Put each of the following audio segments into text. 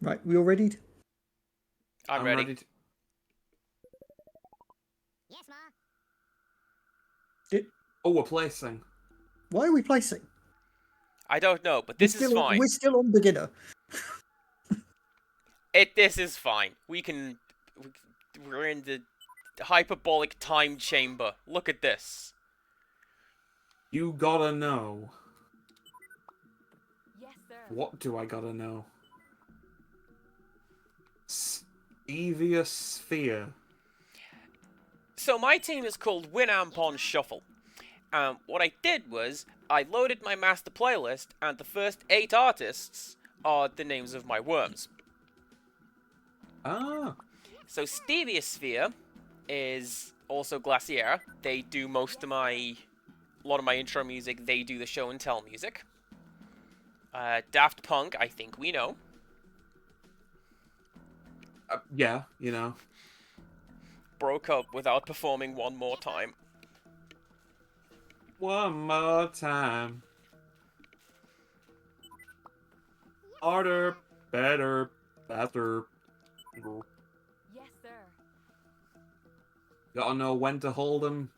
Right, we all ready? I'm I'm ready. ready to... Yes, Ma. It, Oh, we're placing. why are we placing? I don't know, but We're this is still fine. we're still on beginner. This is fine. We're in the hyperbolic time chamber. Look at this. You gotta know. Yes, sir. What do I gotta know? Stevia Sphere. So my team is called Winampon Shuffle. What I did was I loaded my master playlist, and the first 8 artists are the names of my worms. Ah. So Stevia Sphere is also Glacier. They do a lot of my intro music. They do the show and tell music. Daft Punk, I think we know. Yeah, you know. Broke up without performing one more time. One more time. Harder, better, faster. Yes, sir. Gotta know when to hold 'em,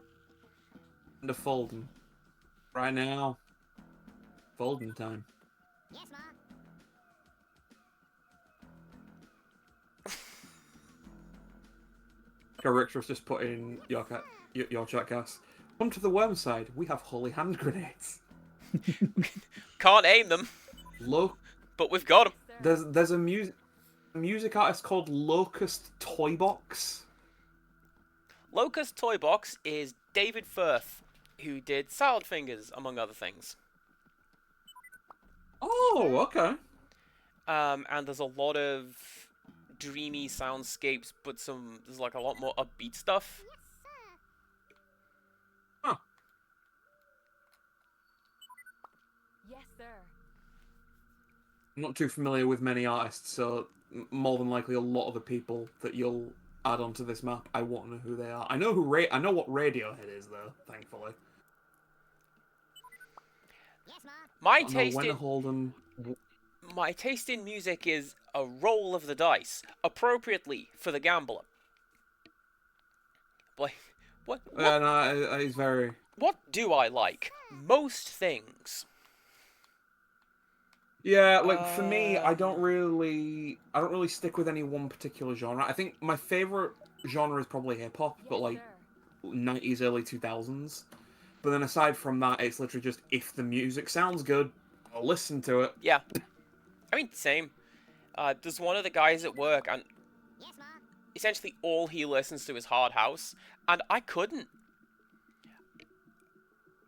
when to fold 'em. Right now, folding time. Yes, Ma. Richard's just put in your chat, Gas. Come to the worm side. We have holy hand grenades. Can't aim them, Look, but we've got them. Yes, sir. there's a music artist called Locust Toybox. Locust Toy Box is David Firth, who did Salad Fingers, among other things. Oh, okay. And there's a lot of dreamy soundscapes, but there's like a lot more upbeat stuff. Yes, sir. Huh. Yes, sir. I'm not too familiar with many artists, so more than likely a lot of the people that you'll add onto this map, I won't know who they are. I know I know what Radiohead is though, thankfully. Yes, Ma. My I don't know taste when to in hold them. my taste in music is a roll of the dice, appropriately for the gambler. Like, Yeah, no, it's very. what do I like? Most things. Yeah, like for me, I Um, don't really stick with any one particular genre. I think my favorite genre is probably hip hop, but Yes, like sir. 90s, early 2000s. But then aside from that, it's literally just if the music sounds good, I'll listen to it. yeah, I mean, same. There's one of the guys at work, and Yes, Ma. essentially all he listens to is hard house, and I couldn't.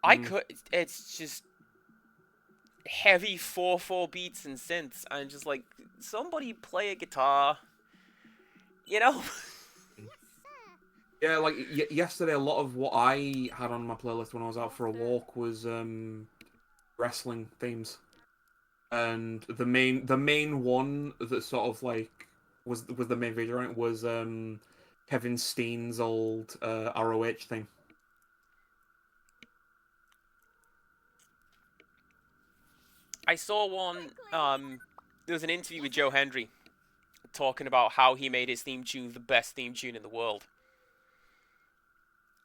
I Mm. could. It's just heavy 4/4 beats and synths, and just like somebody play a guitar, you know. Yes, sir. Yeah, like yesterday, a lot of what I had on my playlist when I was out for a Yes, sir. walk was wrestling themes, and the main one that sort of like was the main video on it was Kevin Steen's old ROH thing. I saw one. There was an interview with Joe Hendry talking about how he made his theme tune the best theme tune in the world.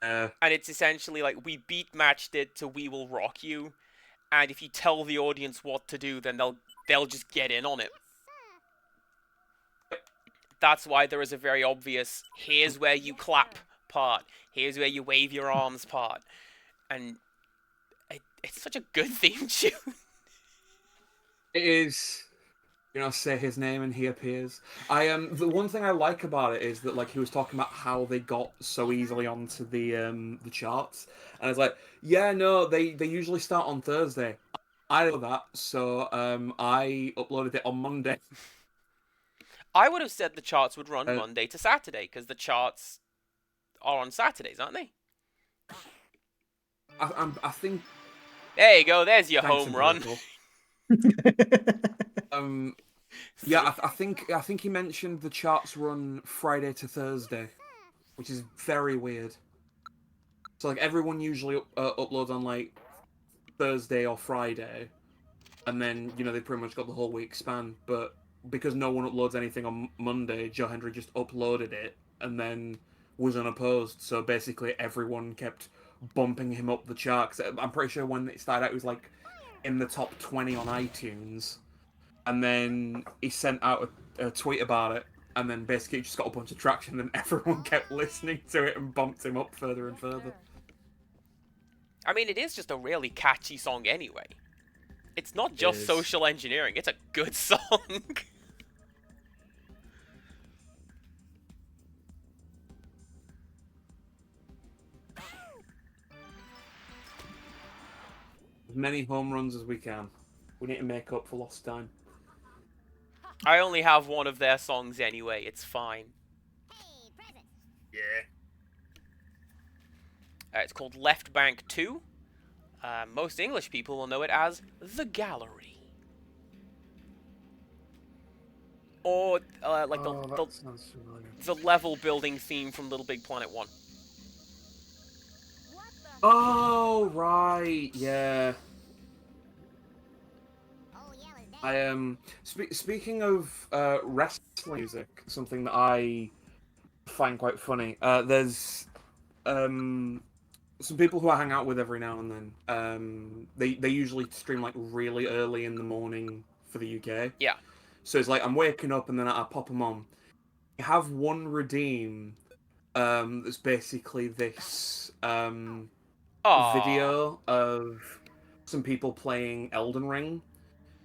Uh, And it's essentially like we beat matched it to "We Will Rock You," and if you tell the audience what to do, then they'll just get in on it. That's why there is a very obvious "here's where you clap" part, "here's where you wave your arms" part, and it's such a good theme tune. it is. You know, say his name and he appears. The one thing I like about it is that like he was talking about how they got so easily onto the charts, and it's like, yeah, no, they usually start on Thursday. I know that, so I uploaded it on Monday. I would have said the charts would run Uh, Monday to Saturday because the charts are on Saturdays, aren't they? I think There you go. There's your thanks, home run. Empirical. Um, yeah, I think he mentioned the charts run Friday to Thursday, which is very weird. So like everyone usually uploads on like Thursday or Friday, and then you know they pretty much got the whole week span. But because no one uploads anything on Monday, Joe Hendry just uploaded it and then was unopposed. So basically, everyone kept bumping him up the charts. I'm pretty sure when it started out, it was like in the top 20 on iTunes, and then he sent out a tweet about it, and then basically it just got a bunch of traction, and everyone kept listening to it and bumped him up further and further. I mean, it is just a really catchy song anyway. It's not just social engineering, it's a good song. As many home runs as we can. We need to make up for lost time. I only have one of their songs anyway, it's fine. Hey, present. Yeah. It's called Left Bank 2. Most English people will know it as The Gallery. Or, like the level building theme from Little Big Planet 1. What the? Oh, right, yeah. Oh, yeah, was dead. I am speaking of wrestling music, something that I find quite funny. There's some people who I hang out with every now and then. They usually stream like really early in the morning for the UK. Yeah. So it's like I'm waking up and then I pop them on. I have one redeem that's basically this video of some people playing Elden Ring.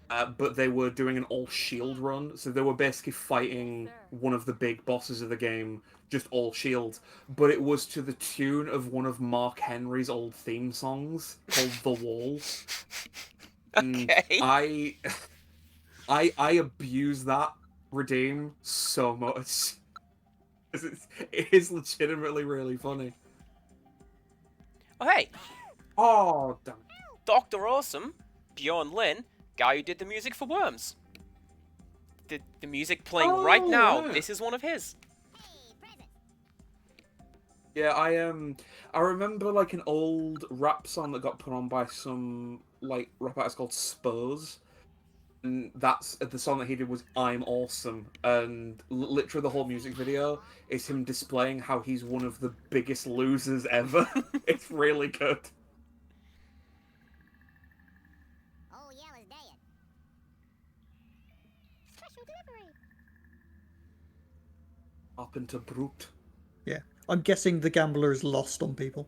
But they were doing an all-shield run, so they were basically fighting one of the big bosses of the game, just all shield. But it was to the tune of one of Mark Henry's old theme songs called "The Wall." And Okay. I abuse that redeem so much. It is legitimately really funny. Oh, hey, Oh, damn. Dr. Awesome, Bjorn Lin, guy who did the music for Worms. The music playing right now, yeah. this is one of his. Hey, present. Yeah, I remember like an old rap song that got put on by some like rap artist called Spose, and that's the song that he did was "I'm Awesome," and literally the whole music video is him displaying how he's one of the biggest losers ever. It's really good. Oh, yeah, was dead. Special delivery. Up into brute. Yeah. I'm guessing the gambler is lost on people.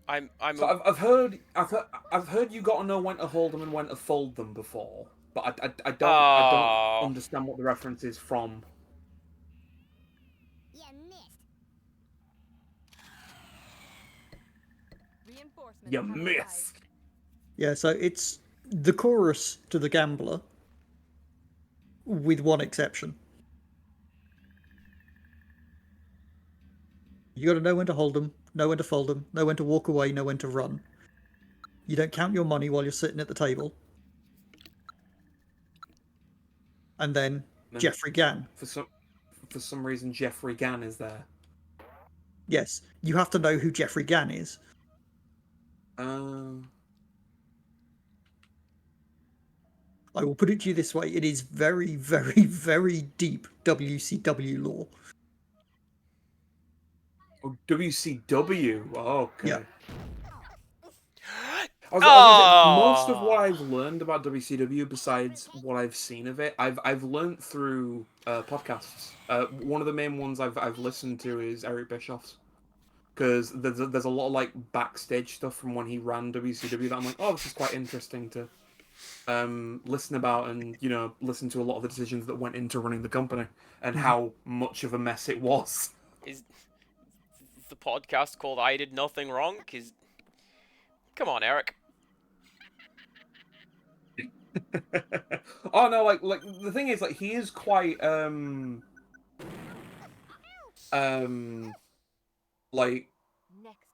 I'm So I've heard you got to know when to hold them and when to fold them before, but I don't understand what the reference is from. You missed. Reinforcements You have arrived. missed. Yeah, so it's the chorus to the gambler, with one exception. You got to know when to hold them, know when to fold them, know when to walk away, know when to run. You don't count your money while you're sitting at the table. And then Jeffrey Gann. For some reason, Jeffrey Gann is there. Yes, you have to know who Jeffrey Gann is. I will put it to you this way: it is very, very, very deep WCW lore. Oh, WCW. Oh, okay. Yeah. I was gonna say, most of what I've learned about WCW, besides what I've seen of it, I've learned through podcasts. One of the main ones I've listened to is Eric Bischoff's, because there's a lot of like backstage stuff from when he ran WCW that I'm like, oh, this is quite interesting to listen about, and listen to a lot of the decisions that went into running the company and how much of a mess it was. Is the podcast called I Did Nothing Wrong? Cause come on, Eric. Oh no, like the thing is, like, he is quite like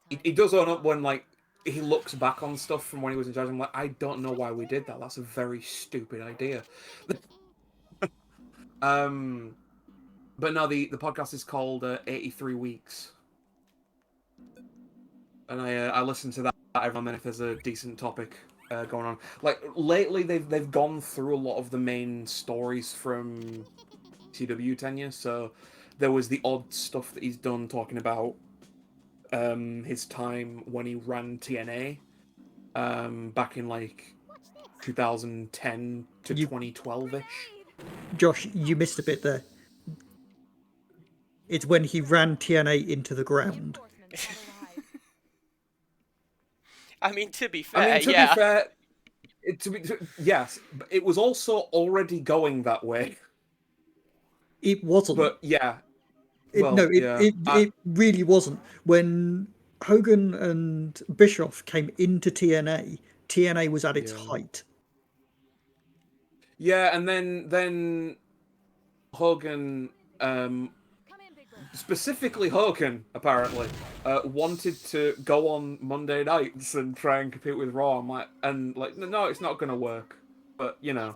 he does own up when like he looks back on stuff from when he was in charge. I'm like, I don't know why we did that. That's a very stupid idea. But no, the podcast is called 83 Weeks, and I listen to that every minute if there's a decent topic going on. Like lately, they've gone through a lot of the main stories from CW tenure. So there was the odd stuff that he's done talking about his time when he ran TNA back in like 2010 to 2012-ish. Josh, you missed a bit there. It's when he ran TNA into the ground. I mean, to be I fair, mean, to yeah. be fair, yes, but it was also already going that way. It wasn't. But yeah, well, it really wasn't. When Hogan and Bischoff came into TNA, TNA was at its height. Yeah, and then Hogan, specifically Hogan, apparently, wanted to go on Monday nights and try and compete with Raw. I'm like, no, it's not gonna work. But you know,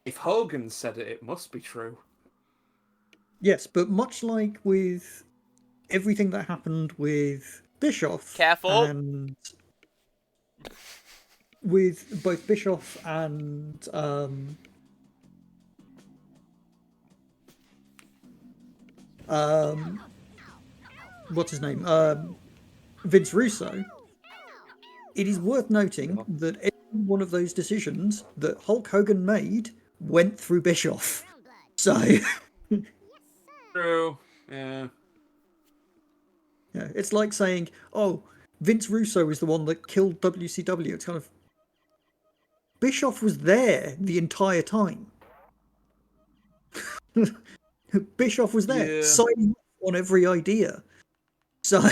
if Hogan said it, it must be true. Yes, but much like with everything that happened with Bischoff Careful. and with both Bischoff and what's his name? Vince Russo, it is worth noting that every one of those decisions that Hulk Hogan made went through Bischoff. So True. Yeah. yeah, it's like saying, oh, Vince Russo is the one that killed WCW. It's kind of Bischoff was there the entire time. Bischoff was there, signing off on every idea. So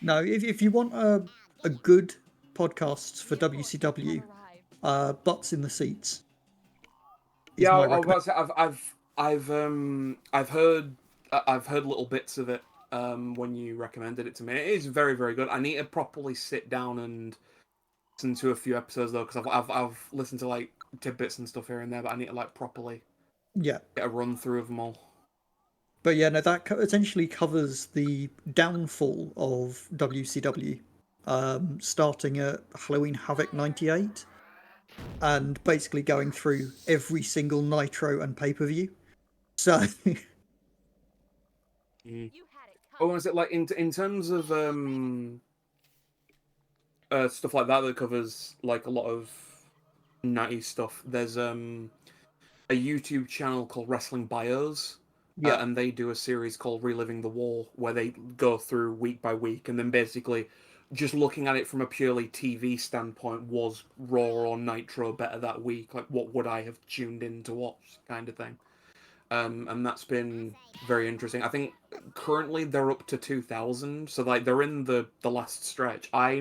no, if you want a good podcast for WCW, Butts in the Seats. Yeah, I was about to say, I've heard little bits of it when you recommended it to me. It is very, very good. I need to properly sit down and listen to a few episodes though, because I've listened to like tidbits and stuff here and there, but I need to like properly get a run through of them all. But yeah, no, that essentially covers the downfall of WCW, starting at Halloween Havoc '98, and basically going through every single Nitro and pay-per-view. So Oh, is it like in terms of stuff like that covers like a lot of 90s stuff? There's a YouTube channel called Wrestling Bios. yeah, And they do a series called Reliving the War, where they go through week by week, and then basically just looking at it from a purely TV standpoint, was Raw or Nitro better that week? Like, what would I have tuned in to watch, kind of thing. And that's been very interesting. I think currently they're up to 2,000, so like they're in the last stretch. I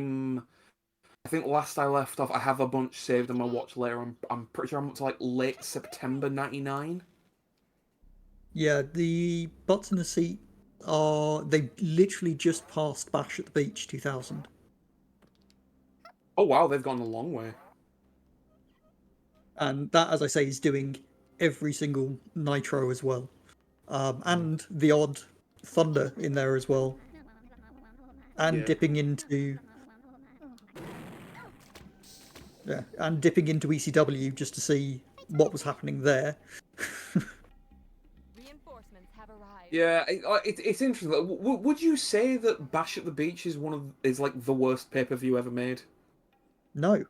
think last I left off, I have a bunch saved on my watch later. I'm pretty sure I'm up to like late September '99. yeah, the Butts in the Seat they literally just passed Bash at the Beach 2000. Oh wow, they've gone a long way. And that, as I say, is doing every single Nitro as well, and the odd Thunder in there as well, and dipping into ECW just to see what was happening there. Yeah, it's interesting. Would you say that Bash at the Beach is like the worst pay-per-view ever made? No,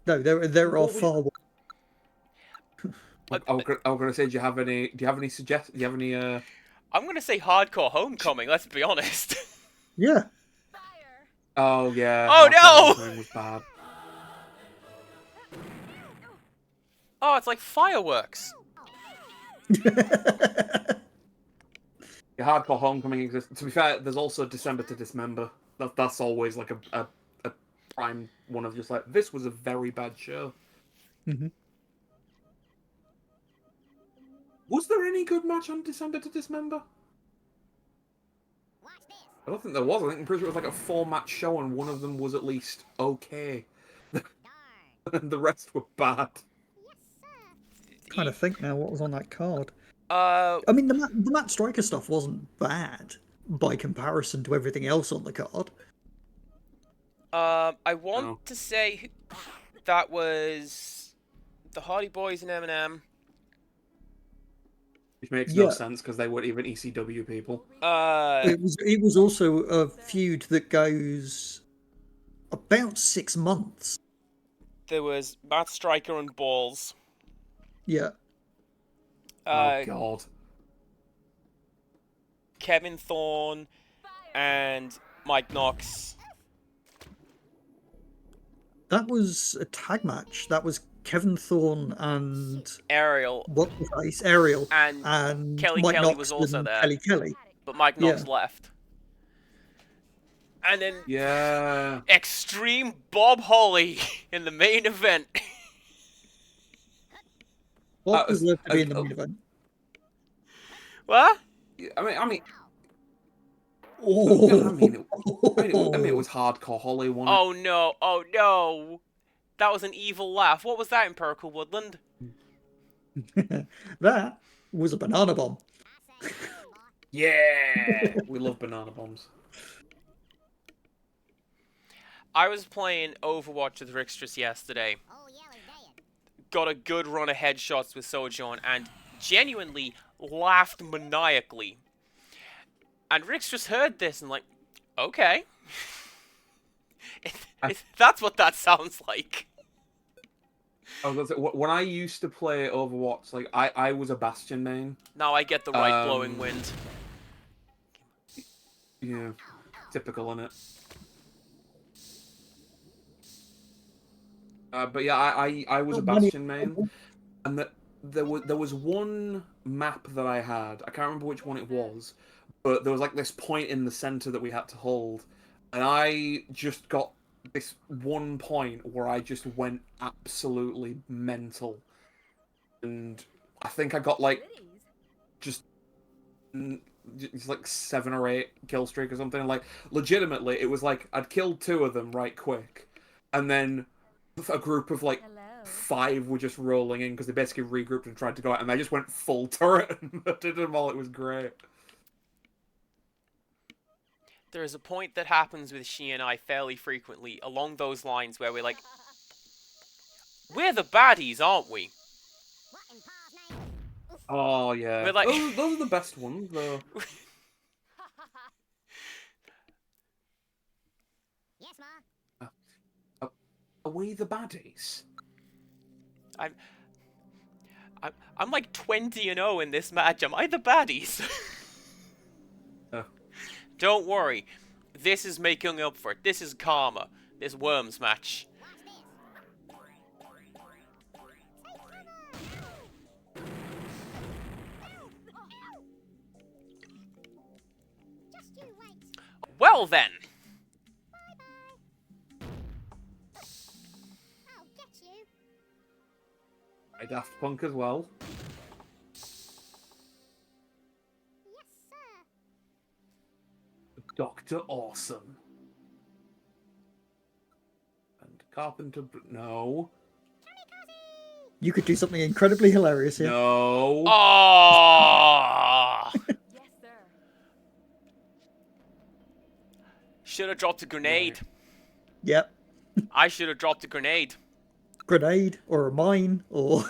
there are far worse. I was gonna say, do you have any suggestions? Do you have any? I'm gonna say Hardcore Homecoming. Let's be honest. Yeah. Oh yeah. Oh no! Homecoming was bad. Oh, it's like fireworks. Yeah, Hardcore Homecoming exists. To be fair, there's also December to Dismember. That's always like a prime one of just like, this was a very bad show. Mm-hmm. Was there any good match on December to Dismember? I don't think there was. I think I'm pretty sure it was like a 4-match show, and one of them was at least okay. And the rest were bad. Trying to think now what was on that card. Uh, I mean, the Matt Striker stuff wasn't bad by comparison to everything else on the card. I want No. to say that was the Hardy Boys and Eminem. Which makes no Yeah. sense because they weren't even ECW people. It was also a feud that goes about 6 months. There was Matt Striker and Balls. Yeah. Oh god. Kevin Thorne and Mike Knox. That was a tag match. That was Kevin Thorne and Ariel what the face Ariel and Kelly Mike Kelly Knox was also and there. Kelly. But Mike Knox Yeah. left. And then Yeah. Extreme Bob Holly in the main event. What was- deserved to be in the main event? What? I mean, Oh. it was hardcore Holly, wasn't it? Oh no, oh no. That was an evil laugh. What was that, Empirical Woodland? That was a banana bomb. I say, boy. Yeah, we love banana bombs. I was playing Overwatch with Rixtress yesterday. Oh, yeah, is dead. Got a good run of headshots with Sojourn and genuinely laughed maniacally. And Rixtress heard this and like, okay. That's what that sounds like. I was gonna say, when I used to play Overwatch, like I was a Bastion main. Now I get the right blowing wind. Yeah, typical, innit? But yeah, I was a Bastion main, and there was one map that I had. I can't remember which one it was, but there was like this point in the center that we had to hold, and I just got this one point where I just went absolutely mental, and I think I got like just like 7 or 8 kill streak or something. Like legitimately, it was like I'd killed 2 of them right quick, and then a group of like 5 were just rolling in because they basically regrouped and tried to go out, and I just went full turret and murdered them all. It was great. There is a point that happens with she and I fairly frequently along those lines where we're like, we're the baddies, aren't we? What in Pa's name? Oh yeah, We're like- those are the best ones though. Yes, Ma. Are we the baddies? I'm like 20-0 in this match. Am I the baddies? Oh. Don't worry. This is making up for it. This is karma. This Worms match. Watch this. Just you wait. Well then. I'll get you. I Daft Punk as well. Yes, sir. Dr. Awesome. And Carpenter. No. You could do something incredibly hilarious here. No. Oh! Yes, sir. Should have dropped a grenade. Right. Yep. I should have dropped a grenade. Grenade or a mine or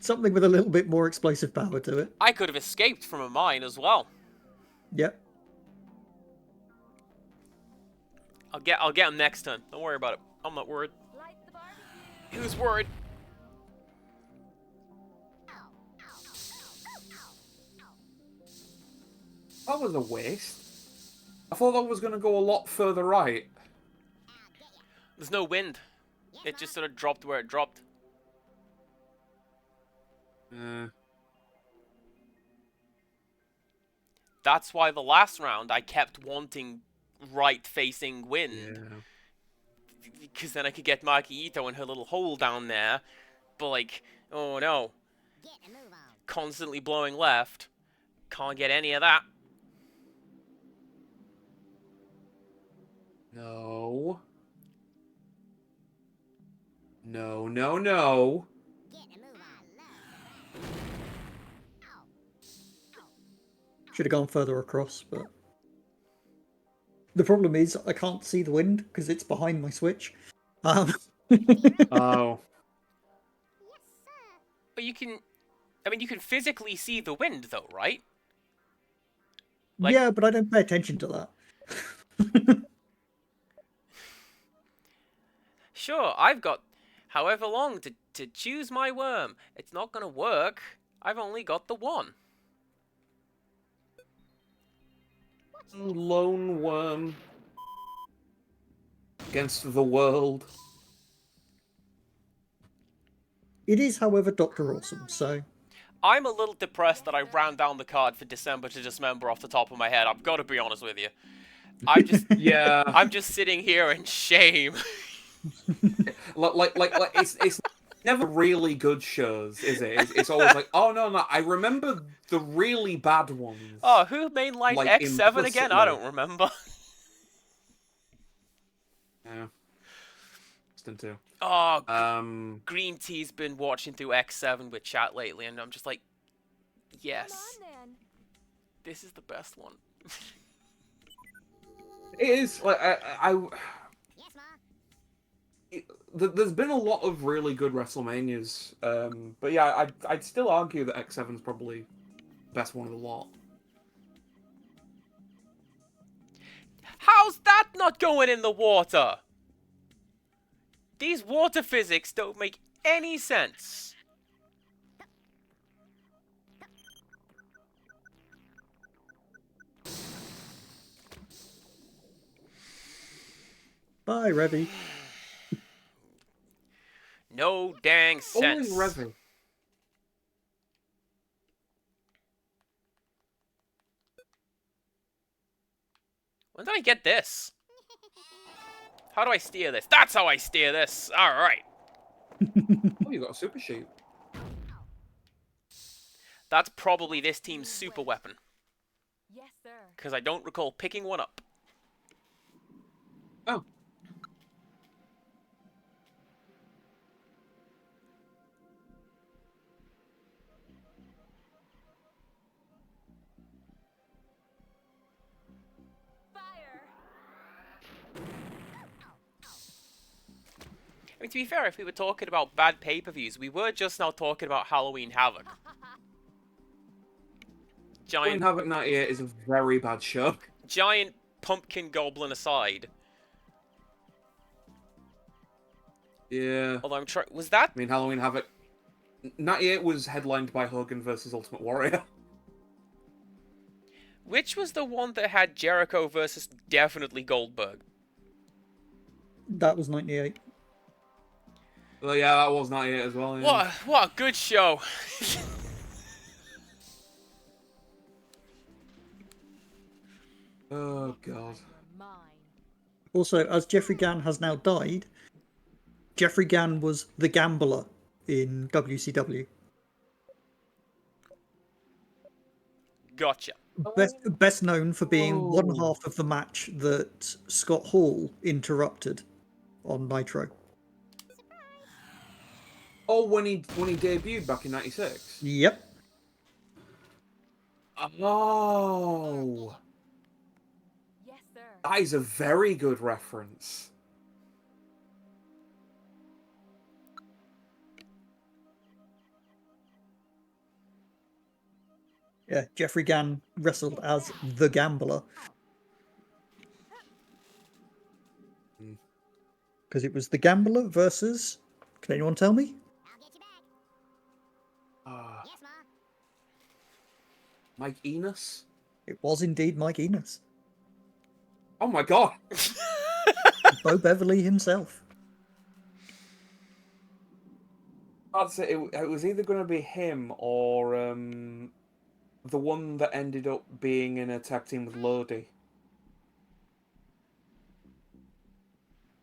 something with a little bit more explosive power to it. I could have escaped from a mine as well. Yep. I'll get him next time. Don't worry about it. I'm not worried. Light the barbecue. Who's worried? That was a waste. I thought that was going to go a lot further right. I'll get you. There's no wind. Yes, It Ma. just sort of dropped where it dropped. That's why the last round I kept wanting right-facing wind. Yeah. Because then I could get Maki Ito in her little hole down there. But like, oh no. Get a move on. Constantly blowing left. Can't get any of that. No. No, no, no. Get a move on. Love. Should have gone further across, but the problem is I can't see the wind because it's behind my switch. Um, Oh. Yes, sir. But you can... I mean, you can physically see the wind, though, right? Like- yeah, but I don't pay attention to that. Sure, I've got however long to choose my worm. It's not gonna work. I've only got the one. Lone worm. Against the world. It is, however, Dr. Awesome, so I'm a little depressed that I ran down the card for December to Dismember off the top of my head. I've got to be honest with you. Yeah. I'm just sitting here in shame. like it's never really good shows, is it? It's always like, oh no, I remember the really bad ones. Oh, who mainlined Like, X7 again? I implicitly. don't remember. Yeah. Instant too. Oh, Green Tea's been watching through X7 with chat lately, and I'm just like, yes, Come on, then. this is the best one. It is like Yes, ma. there's been a lot of really good WrestleManias, but yeah, I'd still argue that X7's probably the best one of the lot. How's that not going in the water? These water physics don't make any sense. bye, Revy. No dang Only sense. Revy. When did I get this? How do I steer this? That's how I steer this. All right. Oh, you got a super sheep. That's probably this team's super weapon, Yes, sir. because I don't recall picking one up. Oh. Fire. I mean, to be fair, if we were talking about bad pay-per-views, we were just now talking about Halloween Havoc. Halloween Giant, Havoc 98 is a very bad show. giant pumpkin goblin aside. Yeah. Although I'm trying, was that? I mean, Halloween Havoc 98 was headlined by Hogan versus Ultimate Warrior. Which was the one that had Jericho versus definitely Goldberg? That was 98. Well, yeah, that was 98 as well. Yeah. What a good show. Oh god. Mine. Also, as Jeffrey Gann has now died, Jeffrey Gann was the gambler in WCW. Gotcha. Best known for being one Oh. half of the match that Scott Hall interrupted on Nitro. Oh, when he debuted back in '96. Yep. Oh, Yes, sir. that is a very good reference. Yeah, Jeffrey Gann wrestled as the gambler. Because it was the gambler versus. Can anyone tell me? I'll get you back. Ah, Yes, ma. Mike Enos. It was indeed Mike Enos. Oh my god. Bo Beverly himself. I'd say it was either going to be him or the one that ended up being in a tag team with Lodi.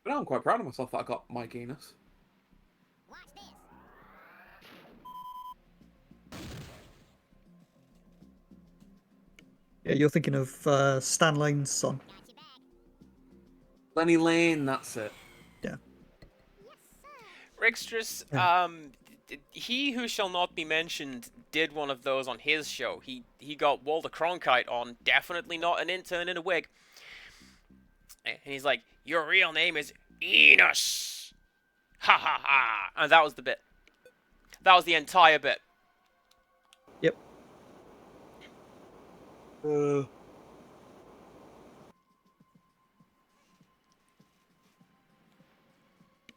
But now I'm quite proud of myself that I got Mike Enos. Watch this. Yeah, you're thinking of Stan Lane's son. Got you back. Lenny Lane, that's it. Yeah. Yes, sir. Rickstress, he who shall not be mentioned did one of those on his show. He got Walter Cronkite on, definitely not an intern in a wig. And he's like, your real name is Enos. Ha ha ha. And that was the bit. That was the entire bit. Yep.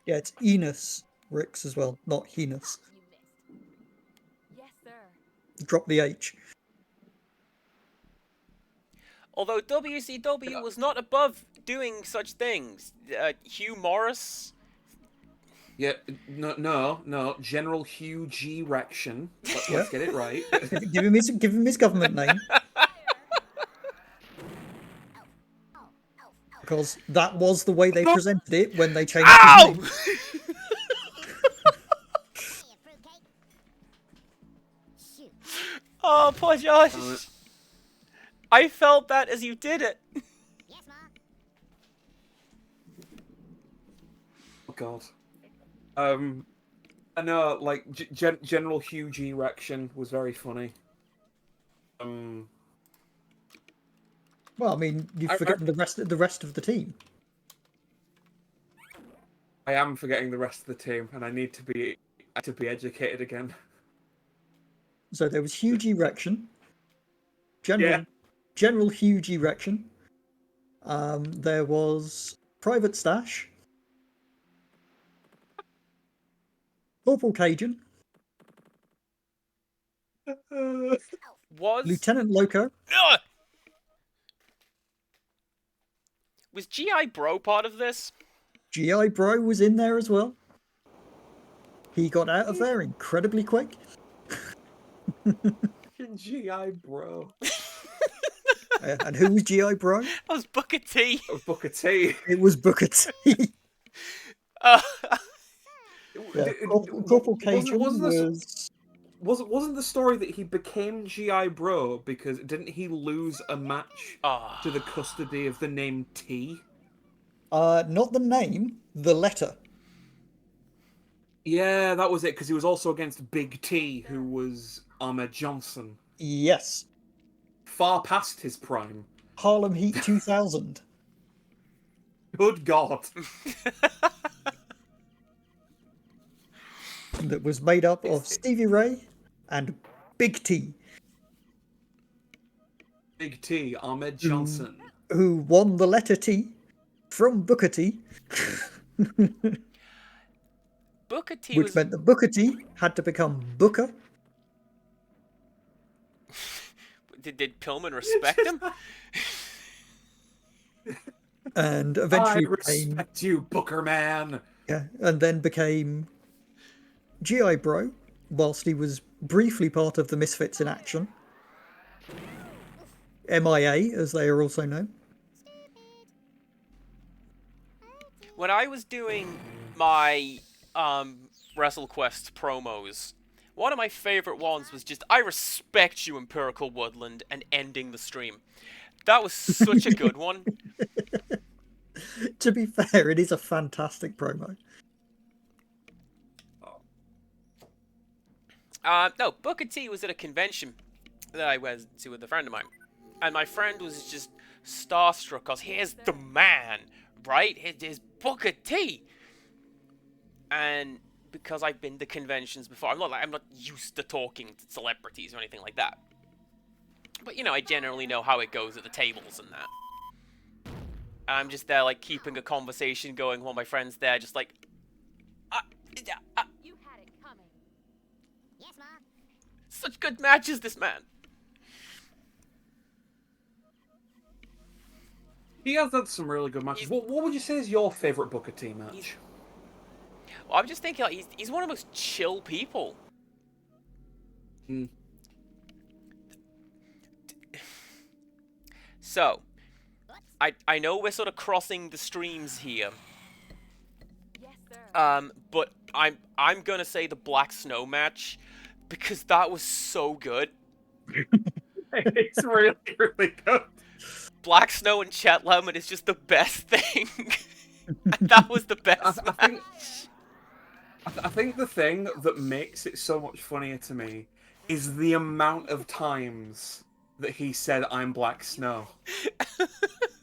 Yeah, it's Enos Rix as well, not Henos. You missed. Yes, sir. Drop the H. Although WCW was not above doing such things. Hugh Morris. Yeah, no. General Hugh G. Rection. Let's Yeah. get it right. Give him his government name, because that was the way they presented it when they changed his Ow! name. Hey, fruitcake. Shoot. Oh, poor Josh. I felt that as you did it. Yes, Ma. Oh God. I know, like General Hugh G. Rection was very funny. Well, I mean, you've forgotten the rest of the team. I am forgetting the rest of the team, and I need to be educated again. So there was huge erection, Yeah. General huge erection. There was Private Stash, Corporal Cajun, Was Lieutenant Loco. Ugh! Was GI Bro part of this? GI Bro was in there as well. He got out of there incredibly quick. GI Bro. And who was GI Bro? That was Booker T. Booker T. It was Booker T. Uh, Yeah, Corporal Cajun Wasn't the story that he became GI Bro because didn't he lose a match Ah. to the custody of the name T? not the name, the letter. Yeah, that was it, because he was also against Big T, who was Ahmed Johnson. Yes. Far past his prime. Harlem Heat 2000. Good God. That was made up of Stevie Ray and Big T, Big T, Ahmed Johnson. who won the letter T from Booker T, Booker T which was meant that Booker T had to become Booker. Did Pillman respect him? And I eventually became, respect you, Booker Man. yeah, and then became GI Bro, whilst he was briefly part of the Misfits in Action. MIA, as they are also known. When I was doing my WrestleQuest promos, one of my favorite ones was just, I respect you, Empirical Woodland, and ending the stream. That was such a good one. To be fair, it is a fantastic promo. No, Booker T was at a convention that I went to with a friend of mine. And my friend was just starstruck because here's the man, right? Here's Booker T. And because I've been to conventions before, I'm not used to talking to celebrities or anything like that. But, you know, I generally know how it goes at the tables and that. And I'm just there, like, keeping a conversation going while my friend's there, just like... You had it coming. Yes, Ma. Such good matches, this man. He has had some really good matches. What would you say is your favourite Booker T match? He's- Well, I'm just thinking, like, he's one of the most chill people. Mm. So, I know we're sort of crossing the streams here, Yes, sir. but I'm gonna say the Black Snow match because that was so good. It's really, really good. Black Snow and Chet Lemon is just the best thing. And that was the best I match. I think the thing that makes it so much funnier to me is the amount of times that he said, "I'm Black Snow,"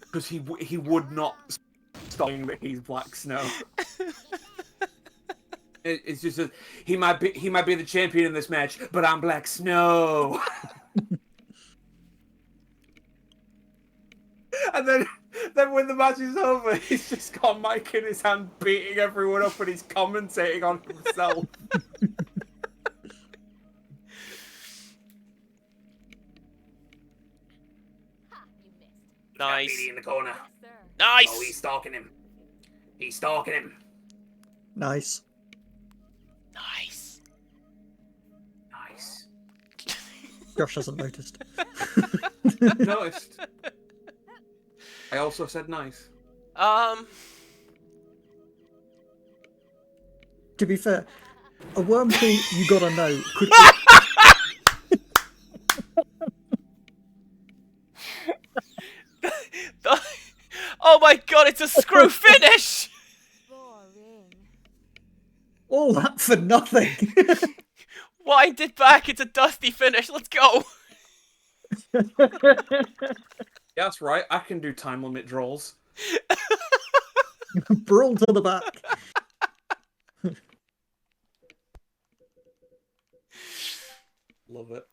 because he would not stop saying that he's Black Snow. It's just he might be the champion in this match, but I'm Black Snow. And then when the match is over, he's just got a mic in his hand, beating everyone up, and he's commentating on himself. Ha! You missed. Nice. In the corner. Yes, sir. Nice. Oh, he's stalking him. He's stalking him. Nice. Nice. Nice. Josh hasn't noticed. Noticed. I also said nice. To be fair, a wormhole you gotta know could. Oh my god, it's a screw finish! Boring. All that for nothing. Wind it back, it's a dusty finish, let's go! Yeah, that's right. I can do time limit draws. Brawl to the back. Love it.